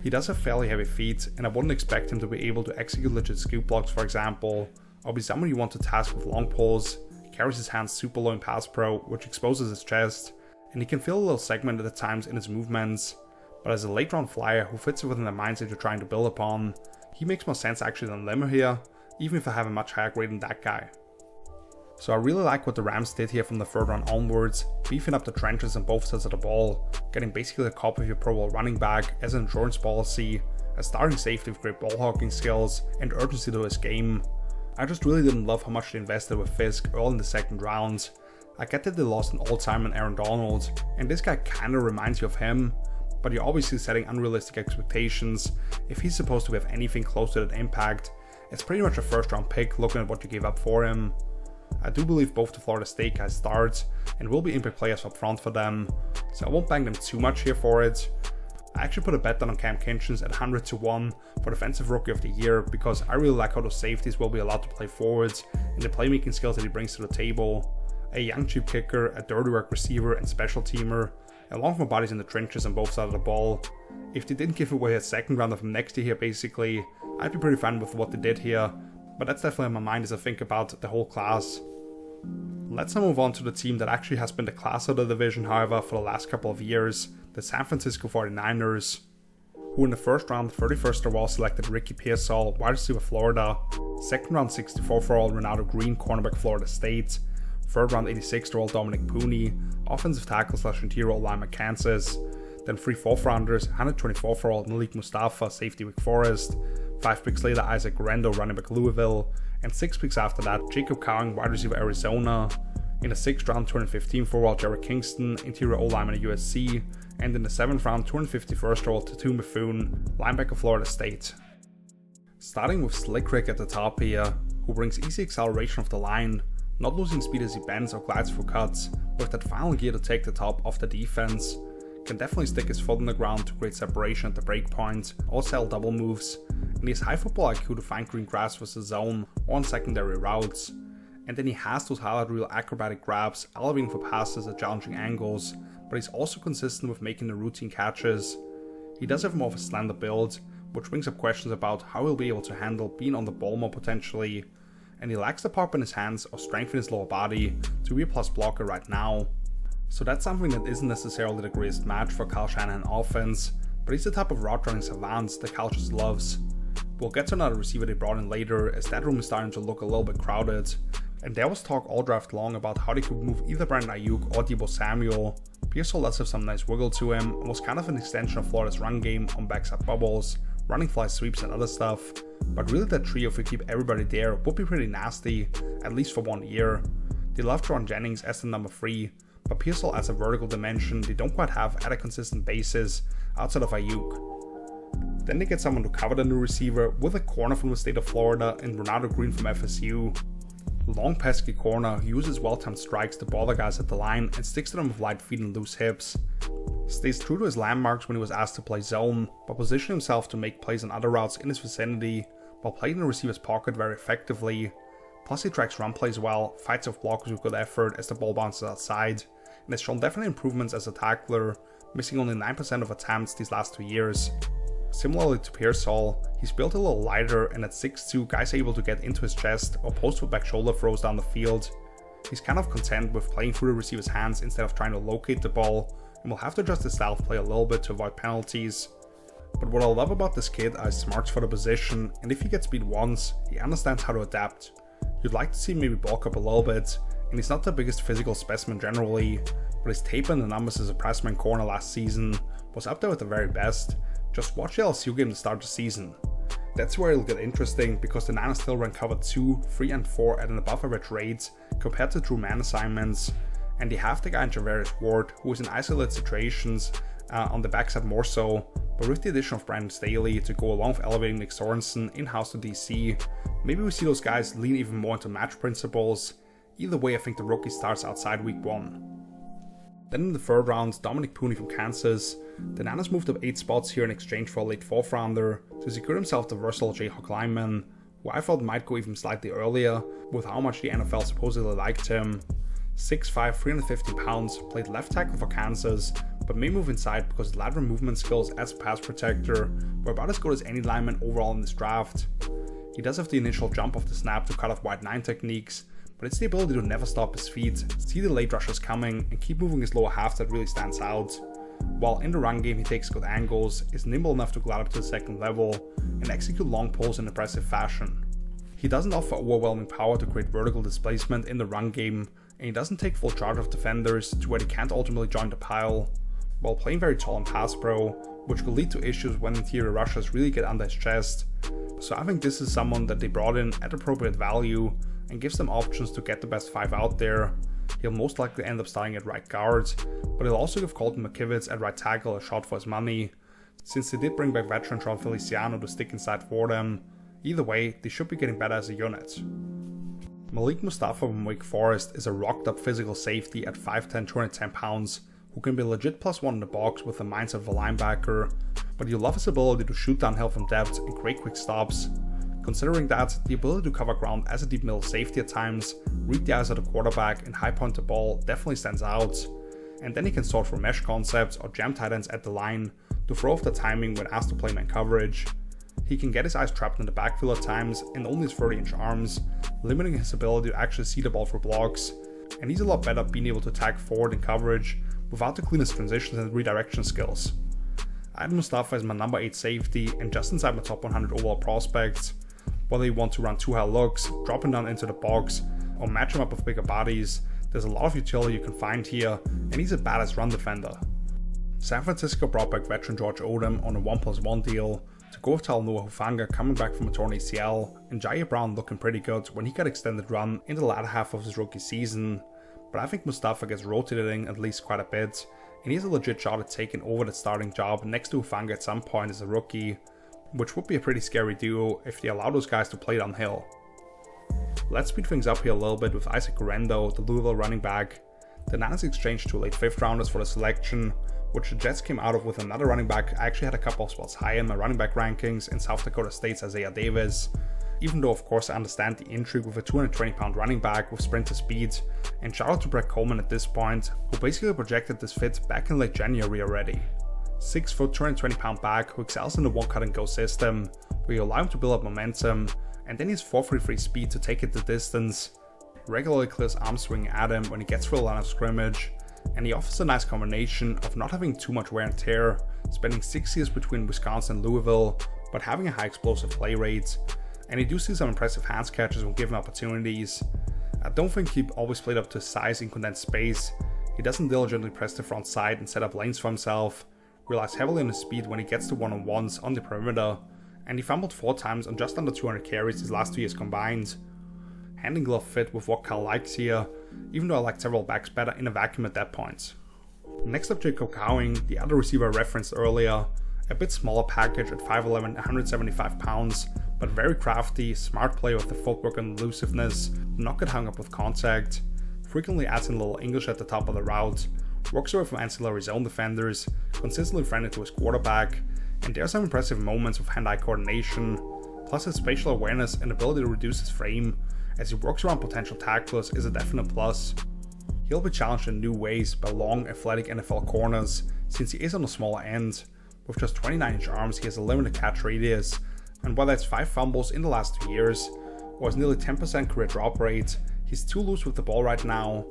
He does have fairly heavy feet, and I wouldn't expect him to be able to execute legit scoop blocks, for example, or be someone you want to task with long pulls. He carries his hands super low in pass pro, which exposes his chest, and he can feel a little segmented at times in his movements, but as a late round flyer who fits within the mindset you're trying to build upon, he makes more sense actually than Limmer here, even if I have a much higher grade than that guy. So I really like what the Rams did here from the third round onwards, beefing up the trenches on both sides of the ball, getting basically a copy of your Pro Bowl running back as an insurance policy, a starting safety with great ball hawking skills and urgency to his game. I just really didn't love how much they invested with Fisk early in the second round. I get that they lost an all-timer in Aaron Donald, and this guy kinda reminds you of him, but you're obviously setting unrealistic expectations if he's supposed to have anything close to that impact. It's pretty much a first round pick looking at what you gave up for him. I do believe both the Florida State guys start and will be impact players up front for them, so I won't bang them too much here for it. I actually put a bet down on Cam Kinchens at 100 to 1 for Defensive Rookie of the Year because I really like how those safeties will be allowed to play forwards and the playmaking skills that he brings to the table. A young cheap kicker, a dirty work receiver and special teamer, along with my bodies in the trenches on both sides of the ball. If they didn't give away a second rounder from next year here basically, I'd be pretty fine with what they did here, but that's definitely on my mind as I think about the whole class. Let's now move on to the team that actually has been the class of the division, however, for the last couple of years, the San Francisco 49ers, who in the first round, 31st overall, selected Ricky Pearsall, wide receiver Florida, second round 64th overall, Ronaldo Green, cornerback Florida State, third round 86th overall, Dominic Pooney, offensive tackle / interior lineman Kansas, then 3 4th rounders, 124th overall, Malik Mustafa, safety Wake Forest, 5 picks later, Isaac Guerrero, running back Louisville, and 6 picks after that, Jacob Cowing, wide receiver Arizona, in the 6th round, 215th overall, Jared Kingston, interior O-lineman at USC, and in the 7th round, 251st overall, Tatum Bethune, linebacker Florida State. Starting with Slick Rick at the top here, who brings easy acceleration off the line, not losing speed as he bends or glides through cuts, with that final gear to take the top off the defense, can definitely stick his foot on the ground to create separation at the break point, or sell double moves, and he has high football IQ to find green grass versus zone or on secondary routes. And then he has those highlight reel acrobatic grabs, elevating for passes at challenging angles, but he's also consistent with making the routine catches. He does have more of a slender build, which brings up questions about how he'll be able to handle being on the ball more potentially, and he lacks the pop in his hands or strength in his lower body to be a plus blocker right now. So that's something that isn't necessarily the greatest match for Kyle Shanahan offense, but he's the type of route running savant that Kyle just loves. We'll get to another receiver they brought in later, as that room is starting to look a little bit crowded, and there was talk all draft long about how they could move either Brandon Ayuk or Deebo Samuel. Pearsall does have some nice wiggle to him and was kind of an extension of Florida's run game on backside bubbles, running fly sweeps and other stuff, but really that trio, if we keep everybody there, would be pretty nasty, at least for 1 year. They love Teron Jennings as the number 3, but Pearsall adds a vertical dimension they don't quite have at a consistent basis outside of Ayuk. Then they get someone to cover the new receiver with a corner from the state of Florida and Ronaldo Green from FSU. Long pesky corner who uses well-timed strikes to bother guys at the line and sticks to them with light feet and loose hips. Stays true to his landmarks when he was asked to play zone, but positioned himself to make plays on other routes in his vicinity, while playing in the receiver's pocket very effectively. Plus he tracks run plays well, fights off blockers with good effort as the ball bounces outside, and has shown definite improvements as a tackler, missing only 9% of attempts these last 2 years. Similarly to Pearsall, he's built a little lighter, and at 6'2", guys are able to get into his chest or post with back shoulder throws down the field. He's kind of content with playing through the receiver's hands instead of trying to locate the ball, and will have to adjust his style of play a little bit to avoid penalties. But what I love about this kid are his smarts for the position, and if he gets beat once, he understands how to adapt. You'd like to see him maybe bulk up a little bit, and he's not the biggest physical specimen generally, but his tape and the numbers as a pressman corner last season was up there with the very best. Just watch the LSU game to start the season. That's where it'll get interesting, because the Niners still run cover 2, 3 and 4 at an above average rate compared to true man assignments, and they have the guy in Javarius Ward who is in isolated situations on the backside more so, but with the addition of Brandon Staley to go along with elevating Nick Sorensen in-house to DC, maybe we see those guys lean even more into match principles. Either way, I think the rookie starts outside week 1. Then in the 3rd round, Dominic Pooney from Kansas. The Niners moved up 8 spots here in exchange for a late 4th rounder to secure himself the versatile Jayhawk lineman, who I thought might go even slightly earlier with how much the NFL supposedly liked him. 6'5", 350 pounds, played left tackle for Kansas, but may move inside because his lateral movement skills as a pass protector were about as good as any lineman overall in this draft. He does have the initial jump off the snap to cut off wide 9 techniques, but it's the ability to never stop his feet, see the late rushers coming, and keep moving his lower half that really stands out. While in the run game he takes good angles, is nimble enough to glide up to the 2nd level, and execute long pulls in impressive fashion. He doesn't offer overwhelming power to create vertical displacement in the run game, and he doesn't take full charge of defenders to where they can't ultimately join the pile, while playing very tall in pass pro, which could lead to issues when interior rushers really get under his chest. So I think this is someone that they brought in at appropriate value and gives them options to get the best 5 out there. He'll most likely end up starting at right guard, but he'll also give Colton McKivitz at right tackle a shot for his money, since they did bring back veteran Sean Feliciano to stick inside for them. Either way, they should be getting better as a unit. Malik Mustafa from Wake Forest is a rocked up physical safety at 5'10", 210 pounds, who can be a legit +1 in the box with the mindset of a linebacker, but you love his ability to shoot downhill from depth and create quick stops. Considering that, the ability to cover ground as a deep middle safety at times, read the eyes of the quarterback and high point the ball definitely stands out. And then he can sort for mesh concepts or jam tight ends at the line to throw off the timing when asked to play man coverage. He can get his eyes trapped in the backfield at times and only his 30-inch arms, limiting his ability to actually see the ball for blocks, and he's a lot better at being able to attack forward in coverage without the cleanest transitions and redirection skills. Aiden Mustafa is my number 8 safety and just inside my top 100 overall prospects. Whether you want to run 2 high looks, drop him down into the box, or match him up with bigger bodies, there's a lot of utility you can find here, and he's a badass run defender. San Francisco brought back veteran George Odom on a 1+1 deal to go with Talanoa Hufanga coming back from a torn ACL, and Jair Brown looking pretty good when he got extended run in the latter half of his rookie season. But I think Mustafa gets rotated in at least quite a bit, and he has a legit shot at taking over that starting job next to Hufanga at some point as a rookie, which would be a pretty scary duo if they allow those guys to play downhill. Let's speed things up here a little bit with Isaac Guerendo, the Louisville running back. The Niners exchanged 2 late 5th rounders for the selection, which the Jets came out of with another running back I actually had a couple of spots higher in my running back rankings in South Dakota State's Isaiah Davis, even though of course I understand the intrigue with a 220-pound running back with sprinter speed, and shout out to Brett Coleman at this point, who basically projected this fit back in late January already. 6 foot, 220-pound back who excels in the one cut and go system, where you allow him to build up momentum, and then he has 4.33 speed to take it the distance, regularly clears arm swing at him when he gets through the line of scrimmage, and he offers a nice combination of not having too much wear and tear, spending 6 years between Wisconsin and Louisville, but having a high explosive play rate, and he do see some impressive hands catches when given opportunities. I don't think he always played up to his size in condensed space. He doesn't diligently press the front side and set up lanes for himself, relies heavily on his speed when he gets to one-on-ones on the perimeter, and he fumbled 4 times on just under 200 carries his last 2 years combined. Hand and glove fit with what Cal likes here, even though I liked several backs better in a vacuum at that point. Next up, Jacob Cowing, the other receiver I referenced earlier, a bit smaller package at 5'11", 175 pounds, but very crafty, smart player with the footwork and elusiveness, not get hung up with contact, frequently adds in a little English at the top of the route, works away from ancillary zone defenders, consistently friendly to his quarterback, and there are some impressive moments of hand-eye coordination, plus his spatial awareness and ability to reduce his frame as he works around potential tacklers is a definite plus. He'll be challenged in new ways by long, athletic NFL corners since he is on the smaller end. With just 29-inch arms, he has a limited catch radius, and whether it's 5 fumbles in the last 2 years, or his nearly 10% career drop rate, he's too loose with the ball right now,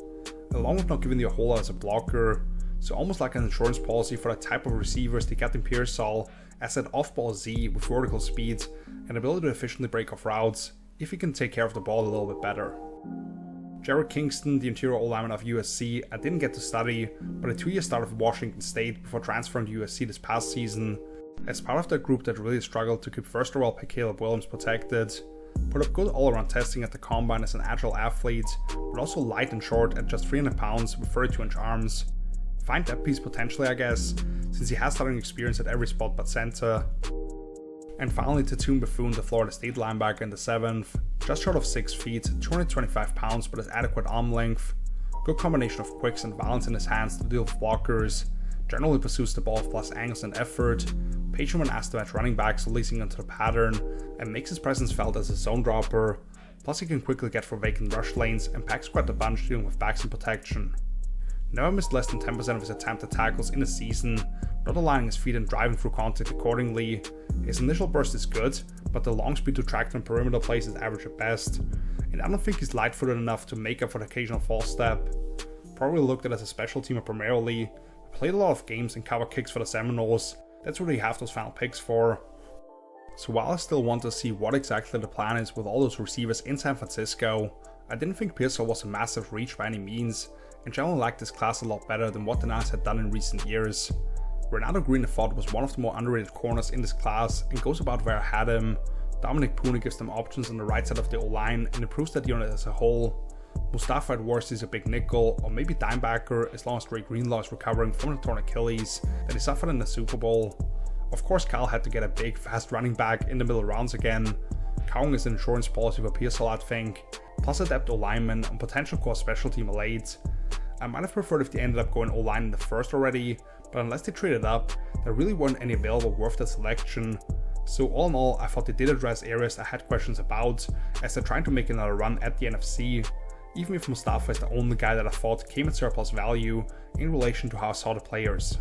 along with not giving you a whole lot as a blocker, so almost like an insurance policy for the type of receivers they got in Pearsall as that off-ball Z with vertical speed and ability to efficiently break off routes if he can take care of the ball a little bit better. Jared Kingston, the interior O-lineman of USC, I didn't get to study, but a 2-year start of Washington State before transferring to USC this past season, as part of that group that really struggled to keep first overall pick Caleb Williams protected, put up good all-around testing at the combine as an agile athlete, but also light and short at just 300 pounds with 32-inch arms. Find that piece potentially, I guess, since he has starting experience at every spot but center. And finally, Tatum Bethune, the Florida State linebacker in the 7th, just short of 6 feet, 225 pounds but has adequate arm length, good combination of quicks and balance in his hands to deal with blockers, generally pursues the ball with plus angles and effort, patient when asked to match running backs releasing into the pattern, and makes his presence felt as a zone dropper, plus he can quickly get for vacant rush lanes and packs quite a bunch dealing with backs and protection. Never missed less than 10% of his attempted tackles in a season, not aligning his feet and driving through contact accordingly. His initial burst is good, but the long speed to track and perimeter plays is average at best, and I don't think he's light-footed enough to make up for the occasional false step. Probably looked at as a special teamer primarily, played a lot of games and cover kicks for the Seminoles, that's what they have those final picks for. So while I still want to see what exactly the plan is with all those receivers in San Francisco, I didn't think Pearsall was a massive reach by any means, and generally liked this class a lot better than what the Niners had done in recent years. Ronaldo Green I thought was one of the more underrated corners in this class and goes about where I had him. Dominic Pooney gives them options on the right side of the O-line and improves that unit as a whole. Mustafa at worst is a big nickel or maybe dimebacker as long as Dre Greenlaw is recovering from the torn Achilles that he suffered in the Super Bowl. Of course, Kyle had to get a big, fast running back in the middle rounds again. Cowing is an insurance policy for Pearsall, I think, plus a depth O-lineman and potential core special team late. I might have preferred if they ended up going O-line in the first already, but unless they traded up, there really weren't any available worth the selection. So all in all, I thought they did address areas I had questions about, as they're trying to make another run at the NFC, even if Mustafa is the only guy that I thought came at surplus value in relation to how I saw the players.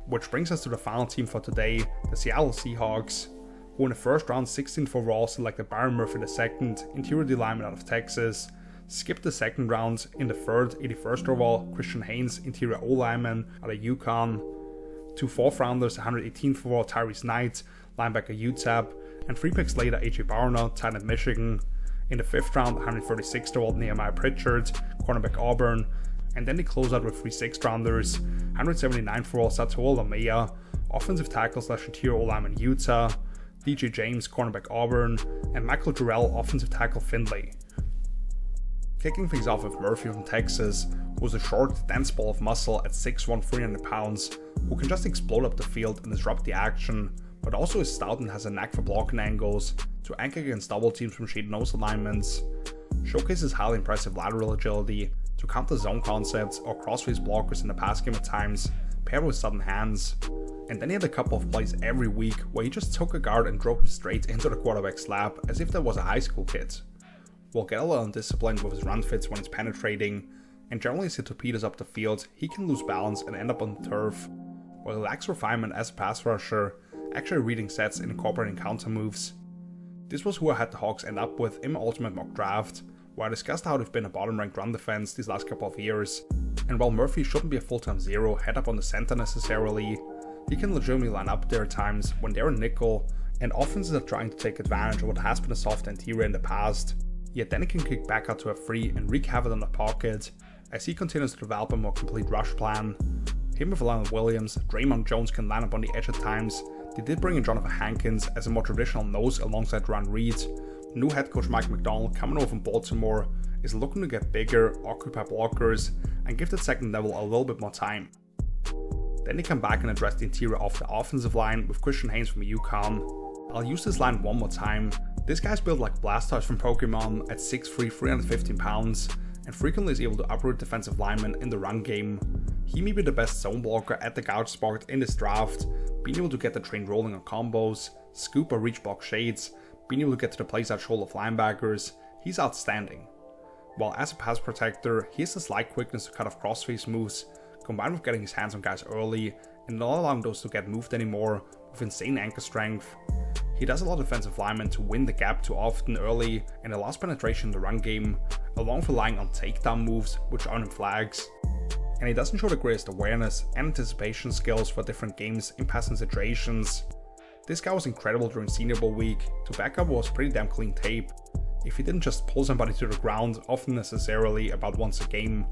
Which brings us to the final team for today, the Seattle Seahawks, who in the first round 16th overall selected Byron Murphy II, interior D-lineman out of Texas, skipped the second round in the third, 81st overall, Christian Haynes, interior O-lineman out of UConn, 2 4th rounders, 118th overall, Tyrese Knight, linebacker UTEP, and 3 picks later, AJ Barner, tight end Michigan. In the 5th round, 136th overall, Nehemiah Pritchard, cornerback Auburn, and then they close out with 3 6th rounders, 179th overall, Satoa Lamea, offensive tackle / interior O-lineman Utah, DJ James, cornerback Auburn, and Michael Jarrell, offensive tackle Findlay. Kicking things off with Murphy from Texas, who was a short, dense ball of muscle at 6'1", 300 pounds, who can just explode up the field and disrupt the action, but also is stout and has a knack for blocking angles to anchor against double teams from shade nose alignments, showcases highly impressive lateral agility to counter zone concepts or crossface blockers in the pass game at times, paired with sudden hands. And then he had a couple of plays every week where he just took a guard and drove him straight into the quarterback's lap as if that was a high school kid. Will get a little undisciplined with his run fits when he's penetrating, and generally as he torpedoes up the field, he can lose balance and end up on the turf, while he lacks refinement as a pass rusher, actually reading sets and incorporating counter moves. This was who I had the Hawks end up with in my ultimate mock draft, where I discussed how they've been a bottom ranked run defense these last couple of years, and while Murphy shouldn't be a full-time zero head up on the center necessarily, he can legitimately line up there at times when they're in nickel, and offenses are trying to take advantage of what has been a soft interior in the past. Yet then he can kick back out to a free and wreak havoc on the pocket, as he continues to develop a more complete rush plan. Him with Lionel Williams, Draymond Jones can line up on the edge at times. They did bring in Jonathan Hankins as a more traditional nose alongside Ron Reed. New head coach Mike McDonald, coming over from Baltimore, is looking to get bigger, occupy blockers, and give the second level a little bit more time. Then they come back and address the interior of the offensive line with Christian Haynes from UConn. I'll use this line one more time. This guy's built like Blastoise from Pokemon at 6'3", 315 pounds, and frequently is able to uproot defensive linemen in the run game. He may be the best zone blocker at the guard spot in this draft, being able to get the train rolling on combos, scoop or reach block shades, being able to get to the place out shoulder of linebackers. He's outstanding. While as a pass protector, he has the slight quickness to cut off crossface moves, combined with getting his hands on guys early and not allowing those to get moved anymore, with insane anchor strength. He does allow defensive linemen to win the gap too often early and allows penetration in the run game, along with relying on takedown moves which earn him flags. And he doesn't show the greatest awareness and anticipation skills for different games in passing situations. This guy was incredible during Senior Bowl week, to back up was pretty damn clean tape, if he didn't just pull somebody to the ground, often necessarily about once a game.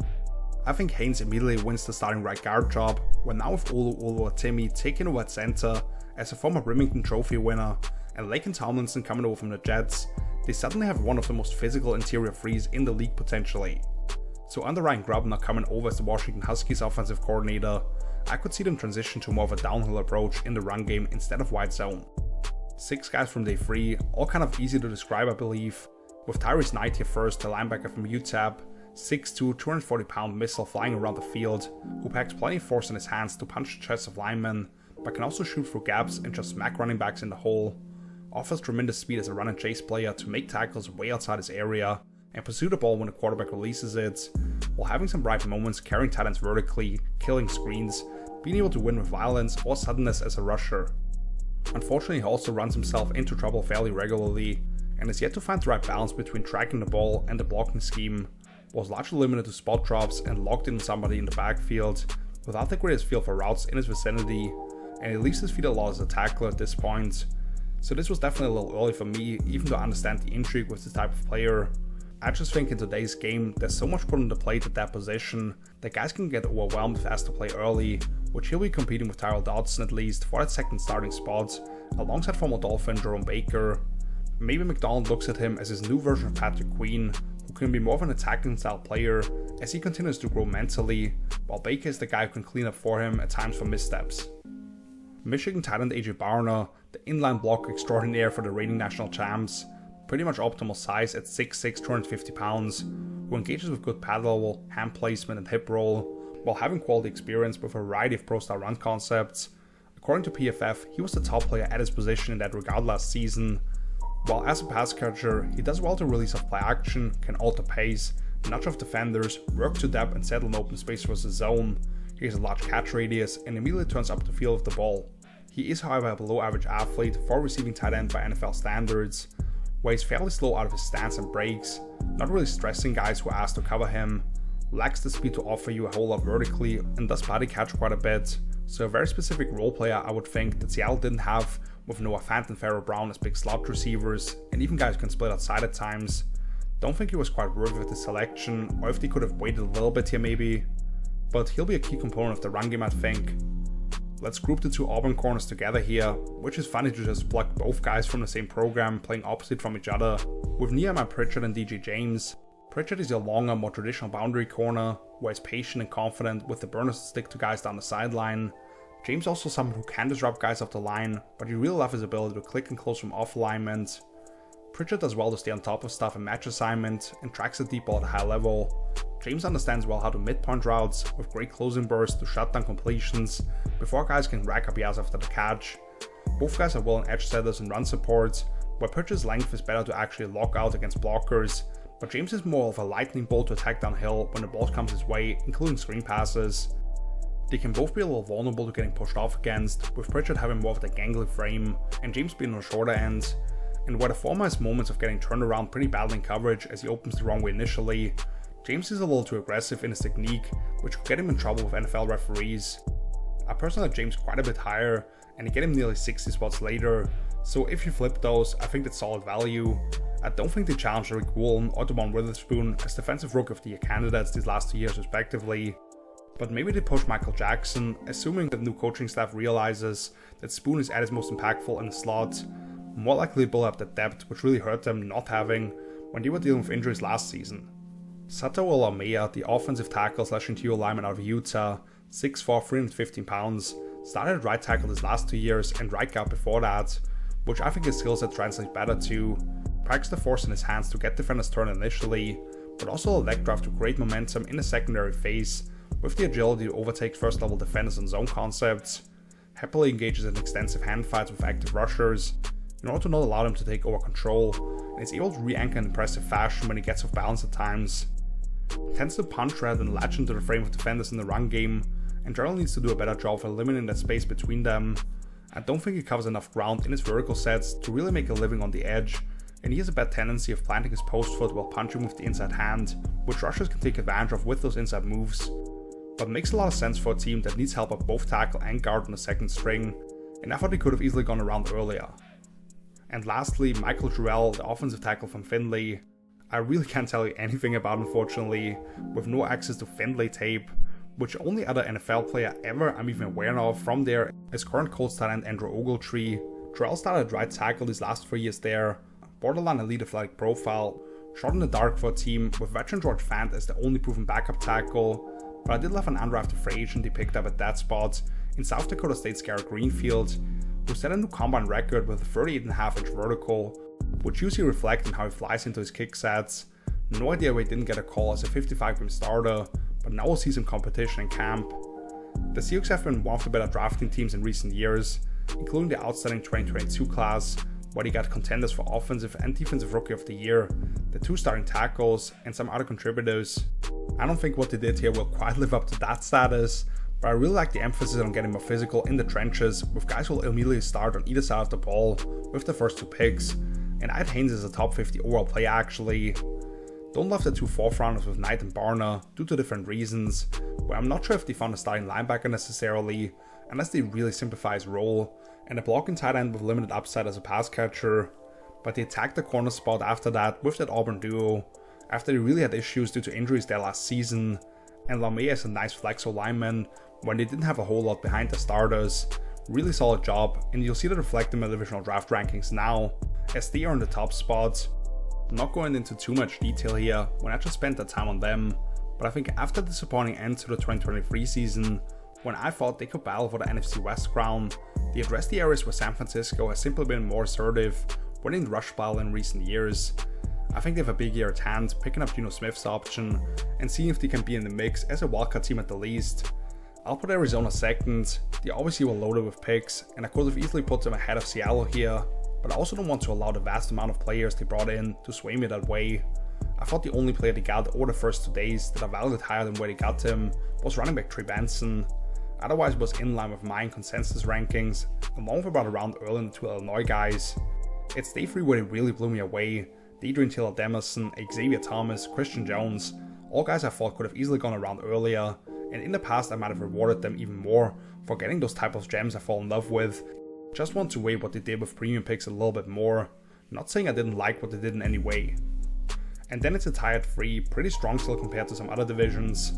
I think Haynes immediately wins the starting right guard job, where now with Olu Timmy taking over at center, as a former Remington Trophy winner, and Laken Tomlinson coming over from the Jets, they suddenly have one of the most physical interior threes in the league potentially. So under Ryan Grubner coming over as the Washington Huskies offensive coordinator, I could see them transition to more of a downhill approach in the run game instead of wide zone. 6 guys from day 3, all kind of easy to describe I believe, with Tyrese Knight here first, the linebacker from UTEP, 6'2", 240-pound missile flying around the field, who packs plenty of force in his hands to punch the chests of linemen, but can also shoot through gaps and just smack running backs in the hole. Offers tremendous speed as a run and chase player to make tackles way outside his area and pursue the ball when the quarterback releases it, while having some bright moments carrying tight ends vertically, killing screens, being able to win with violence or suddenness as a rusher. Unfortunately, he also runs himself into trouble fairly regularly, and is yet to find the right balance between tracking the ball and the blocking scheme, was largely limited to spot drops and locked in somebody in the backfield, without the greatest feel for routes in his vicinity, and he leaves his feet a lot as a tackler at this point. So this was definitely a little early for me, even though I understand the intrigue with this type of player. I just think in today's game, there's so much put on the plate at that position that guys can get overwhelmed if asked to play early, which he'll be competing with Tyrel Dodson at least for that second starting spot, alongside former Dolphin Jerome Baker. Maybe McDonald looks at him as his new version of Patrick Queen, who can be more of an attacking style player as he continues to grow mentally, while Baker is the guy who can clean up for him at times for missteps. Michigan tight end AJ Barner, the inline blocker extraordinaire for the reigning national champs, pretty much optimal size at 6'6", 250 pounds, who engages with good pad level, hand placement and hip roll, while having quality experience with a variety of pro-style run concepts. According to PFF, he was the top player at his position in that regard last season. While as a pass catcher, he does well to release off play action, can alter pace, nudge off defenders, work to depth and settle in open space versus zone. He has a large catch radius and immediately turns up the field with the ball. He is however a below average athlete for a receiving tight end by NFL standards, where he's fairly slow out of his stance and breaks, not really stressing guys who ask to cover him, lacks the speed to offer you a whole lot vertically, and does body catch quite a bit, so a very specific role player I would think that Seattle didn't have with Noah Fant and Pharaoh Brown as big slot receivers, and even guys who can split outside at times. Don't think he was quite worthy with the selection, or if they could have waited a little bit here maybe, but he'll be a key component of the run game I think. Let's group the two Auburn corners together here, which is funny to just pluck both guys from the same program playing opposite from each other, with Nehemiah Pritchard and DJ James. Pritchard is your longer, more traditional boundary corner, where he's patient and confident with the burners to stick to guys down the sideline. James also someone who can disrupt guys off the line, but you really love his ability to click and close from off alignment. Pritchard does well to stay on top of stuff and match assignment, and tracks the deep ball at a high level. James understands well how to midpoint routes, with great closing bursts to shut down completions, before guys can rack up yards after the catch. Both guys are well in edge setters and run support, where Pritchard's length is better to actually lock out against blockers, but James is more of a lightning bolt to attack downhill when the ball comes his way, including screen passes. They can both be a little vulnerable to getting pushed off against, with Pritchard having more of the gangly frame, and James being on the shorter end, and where the former has moments of getting turned around pretty badly in coverage as he opens the wrong way initially, James is a little too aggressive in his technique, which could get him in trouble with NFL referees. I personally have James quite a bit higher, and he get him nearly 60 spots later, so if you flip those, I think that's solid value. I don't think they challenge Rick Woolen or Devon Witherspoon as Defensive Rookie of the Year candidates these last 2 years respectively, but maybe they push Michael Jackson, assuming that the new coaching staff realizes that Spoon is at his most impactful in the slot, more likely to build up that depth which really hurt them not having when they were dealing with injuries last season. Sato Olamea, the offensive tackle / interior lineman out of Utah, 6'4", 315 pounds, started at right tackle his last 2 years and right guard before that, which I think his skill set translates better to. Packs the force in his hands to get defenders turned initially, but also a leg drive to create momentum in the secondary phase, with the agility to overtake first level defenders and zone concepts. Happily engages in extensive hand fights with active rushers, in order to not allow them to take over control, and is able to re-anchor in impressive fashion when he gets off balance at times. Tends to punch rather than latch into the frame of defenders in the run game, and generally needs to do a better job of eliminating that space between them. I don't think he covers enough ground in his vertical sets to really make a living on the edge, and he has a bad tendency of planting his post foot while punching with the inside hand, which rushers can take advantage of with those inside moves. But makes a lot of sense for a team that needs help at both tackle and guard on the second string, and I thought he could have easily gone around earlier. And lastly, Michael Jurell, the offensive tackle from Findlay. I really can't tell you anything about unfortunately, with no access to Findlay tape, which only other NFL player ever I'm even aware of from there is current Colts tight end Andrew Ogletree. Jurell started at right tackle these last 3 years there, borderline elite athletic profile, shot in the dark for a team with veteran George Fant as the only proven backup tackle, but I did love an undrafted free agent he picked up at that spot in South Dakota State's Garrett Greenfield, who set a new combine record with a 38.5-inch vertical, which usually reflects in how he flies into his kick sets. No idea why he didn't get a call as a 55-game starter, but now we'll see some competition in camp. The Seahawks have been one of the better drafting teams in recent years, including the outstanding 2022 class, where they got contenders for Offensive and Defensive Rookie of the Year, the 2 starting tackles, and some other contributors. I don't think what they did here will quite live up to that status, but I really like the emphasis on getting more physical in the trenches, with guys who will immediately start on either side of the ball with the first 2 picks, and I had Haynes as a top 50 overall player actually. Don't love the 2 4th rounders with Knight and Barner due to different reasons, where I'm not sure if they found a starting linebacker necessarily, unless they really simplify his role, and a blocking tight end with limited upside as a pass catcher, but they attacked the corner spot after that with that Auburn duo, after they really had issues due to injuries there last season, and LaMea is a nice flex lineman when they didn't have a whole lot behind the starters. Really solid job, and you'll see that reflect in my divisional draft rankings now, as they are in the top spots. I'm not going into too much detail here when I just spent that time on them, but I think after the disappointing end to the 2023 season, when I thought they could battle for the NFC West crown, they addressed the areas where San Francisco has simply been more assertive, winning the rush battle in recent years. I think they have a big year at hand, picking up Geno Smith's option, and seeing if they can be in the mix as a wildcard team at the least. I'll put Arizona second. They obviously were loaded with picks, and I could have easily put them ahead of Seattle here, but I also don't want to allow the vast amount of players they brought in to sway me that way. I thought the only player they got over the first 2 days that I valued higher than where they got him was running back Trey Benson. Otherwise it was in line with my consensus rankings, along with about a round early in the 2 Illinois guys. It's day 3 where they really blew me away. Adrian Taylor-Demerson, Xavier Thomas, Christian Jones, all guys I thought could have easily gone around earlier, and in the past I might have rewarded them even more for getting those type of gems I fall in love with. Just want to weigh what they did with premium picks a little bit more, not saying I didn't like what they did in any way. And then it's a tie at 3, pretty strong still compared to some other divisions.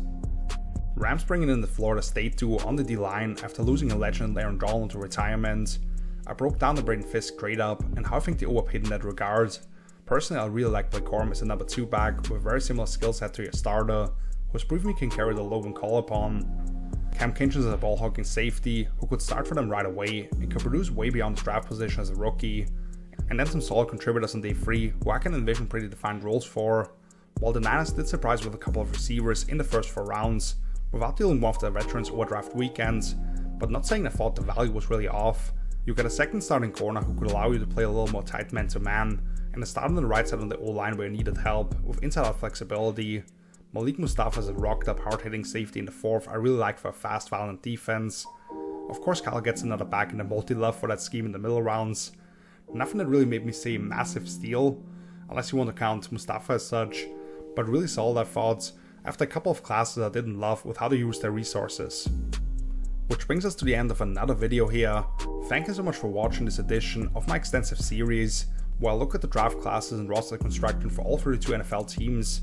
Rams bringing in the Florida State duo on the D-line after losing a legend Aaron Donald to retirement. I broke down the Braden Fisk trade up and how I think they overpaid in that regard. Personally, I really like Blake Corum as a number 2 back with a very similar skill set to your starter, who's proven he can carry the load when called upon. Cam Kinchens is a ball-hogging safety who could start for them right away and could produce way beyond his draft position as a rookie. And then some solid contributors on day 3 who I can envision pretty defined roles for, while the Niners did surprise with a couple of receivers in the first 4 rounds, without dealing with their veterans over draft weekends, but not saying I thought the value was really off. You get a second starting corner who could allow you to play a little more tight man-to-man, and a start on the right side on the O-line where you needed help, with inside-out flexibility. Malik Mustafa is a rocked-up, hard-hitting safety in the 4th I really like for a fast, violent defense. Of course Kyle gets another back in the multi-love for that scheme in the middle rounds. Nothing that really made me say massive steal, unless you want to count Mustafa as such, but really solid I thought, after a couple of classes I didn't love with how to use their resources. Which brings us to the end of another video here. Thank you so much for watching this edition of my extensive series, where I look at the draft classes and roster construction for all 32 NFL teams.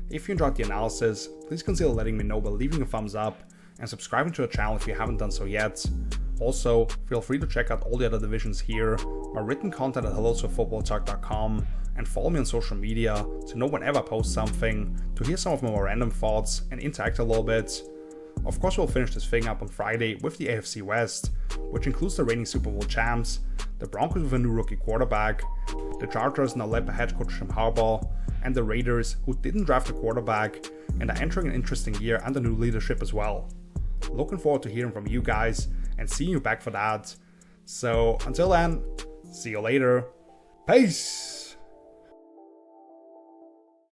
If you enjoyed the analysis, please consider letting me know by leaving a thumbs up and subscribing to the channel if you haven't done so yet. Also, feel free to check out all the other divisions here, my written content at hellotofootballtalk.com, and follow me on social media to know whenever I post something, to hear some of my more random thoughts and interact a little bit. Of course we'll finish this thing up on Friday with the NFC West, which includes the reigning Super Bowl champs, the Broncos with a new rookie quarterback, the Chargers now led by head coach Jim Harbaugh, and the Raiders, who didn't draft a quarterback and are entering an interesting year under new leadership as well. Looking forward to hearing from you guys and seeing you back for that. So until then, see you later. Peace!